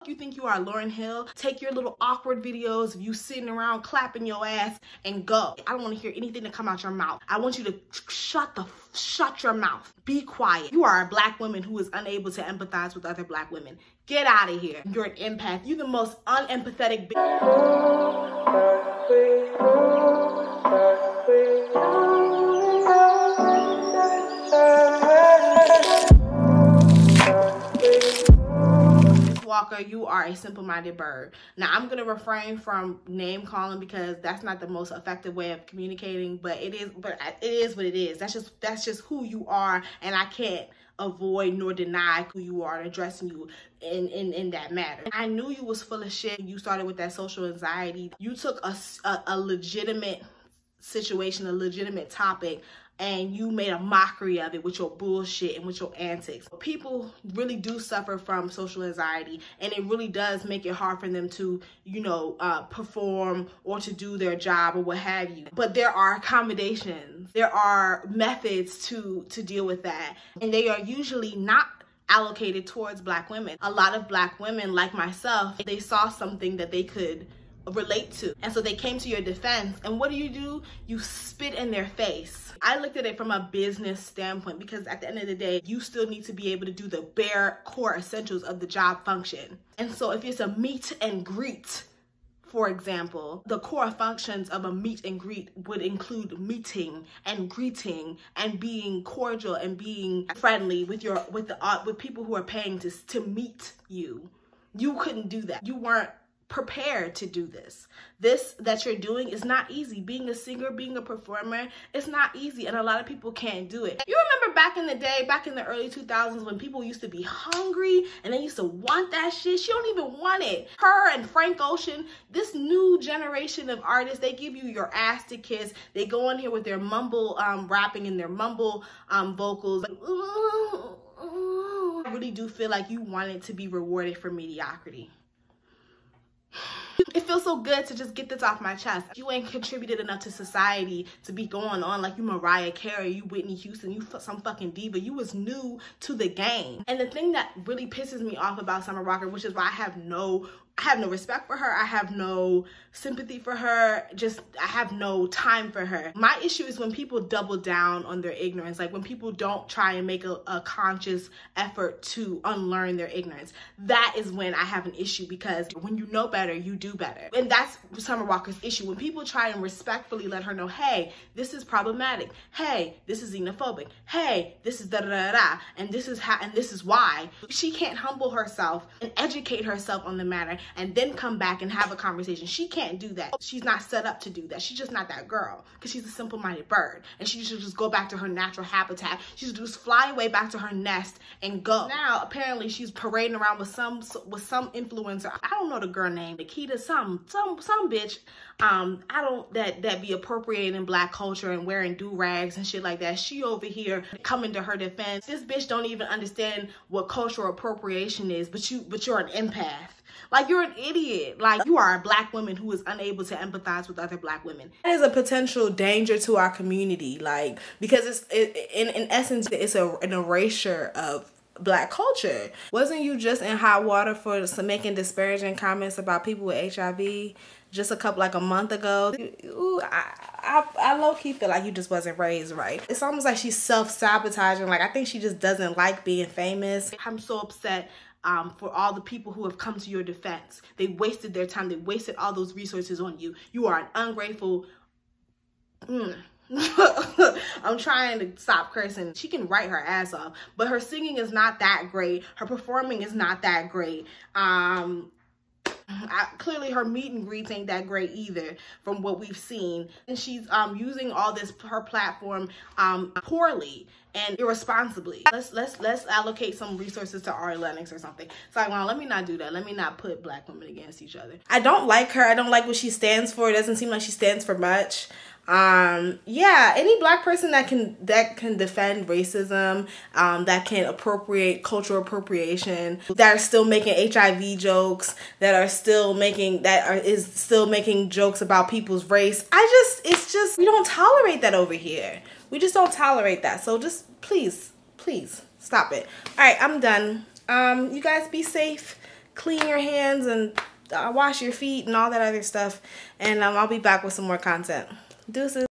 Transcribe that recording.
You think you are Lauryn Hill? Take your little awkward videos of you sitting around clapping your ass and go. I don't want to hear anything to come out your mouth. I want you to shut your mouth. Be quiet. You are a black woman who is unable to empathize with other black women. Get out of here. You're an empath. You're the most unempathetic bitch. Walker, you are a simple-minded bird. Now, I'm going to refrain from name calling because that's not the most effective way of communicating, but it is what it is. That's just who you are, and I can't avoid nor deny who you are and addressing you in that matter. I knew you was full of shit. You started with that social anxiety. You took a legitimate situation, a legitimate topic, and you made a mockery of it with your bullshit and with your antics. People really do suffer from social anxiety, and it really does make it hard for them to, you know, perform or to do their job or what have you. But there are accommodations. There are methods to deal with that, and they are usually not allocated towards black women. A lot of black women, like myself, they saw something that they could relate to, and so they came to your defense, and what do? You spit in their face. I looked at it from a business standpoint because at the end of the day, you still need to be able to do the bare core essentials of the job function. And so if it's a meet and greet, for example, the core functions of a meet and greet would include meeting and greeting and being cordial and being friendly with people who are paying to meet you. You couldn't do that. You weren't prepared to do this. This that you're doing is not easy. Being a singer, being a performer, it's not easy, and a lot of people can't do it. You remember back in the day, back in the early 2000s, when people used to be hungry and they used to want that shit? She don't even want it. Her and Frank Ocean, this new generation of artists, they give you your ass to kiss. They go in here with their mumble rapping and their mumble vocals. Like, I really do feel like you wanted to be rewarded for mediocrity. It feels so good to just get this off my chest. You ain't contributed enough to society to be going on like you Mariah Carey, you Whitney Houston, you some fucking diva. You was new to the game. And the thing that really pisses me off about Summer Walker, which is why I have no respect for her. I have no sympathy for her. I have no time for her. My issue is when people double down on their ignorance. Like when people don't try and make a conscious effort to unlearn their ignorance. That is when I have an issue, because when you know better, you do better. And that's Summer Walker's issue. When people try and respectfully let her know, hey, this is problematic. Hey, this is xenophobic. Hey, this is da-da-da-da. And this is how, and this is why. She can't humble herself and educate herself on the matter and then come back and have a conversation. She can't do that. She's not set up to do that. She's just not that girl, because she's a simple-minded bird, and she should just go back to her natural habitat. She should just fly away back to her nest and go. Now, apparently, she's parading around with some influencer. I don't know the girl name, Nikita, some bitch. That be appropriating black culture and wearing do-rags and shit like that. She over here coming to her defense. This bitch don't even understand what cultural appropriation is, but you're an empath. Like, you're an idiot. Like, you are a black woman who is unable to empathize with other black women. That is a potential danger to our community, like, because in essence, it's an erasure of black culture. Wasn't you just in hot water for making disparaging comments about people with HIV just a month ago? Ooh, I low-key feel like you just wasn't raised right. It's almost like she's self-sabotaging. Like, I think she just doesn't like being famous. I'm so upset for all the people who have come to your defense. They wasted their time. They wasted all those resources on you. You are an ungrateful... I'm trying to stop cursing. She can write her ass off, but her singing is not that great. Her performing is not that great. Clearly her meet and greets ain't that great either from what we've seen. And she's using all her platform poorly and irresponsibly. Let's allocate some resources to Ari Lennox or something. So like, well, let me not do that. Let me not put black women against each other. I don't like her. I don't like what she stands for. It doesn't seem like she stands for much. Yeah, any black person that can defend racism, that can appropriate cultural appropriation, that are still making HIV jokes, is still making jokes about people's race. It's just, we don't tolerate that over here. We just don't tolerate that. So just please stop it. All right, I'm done. You guys be safe. clean your hands and wash your feet and all that other stuff. And I'll be back with some more content. Deuces.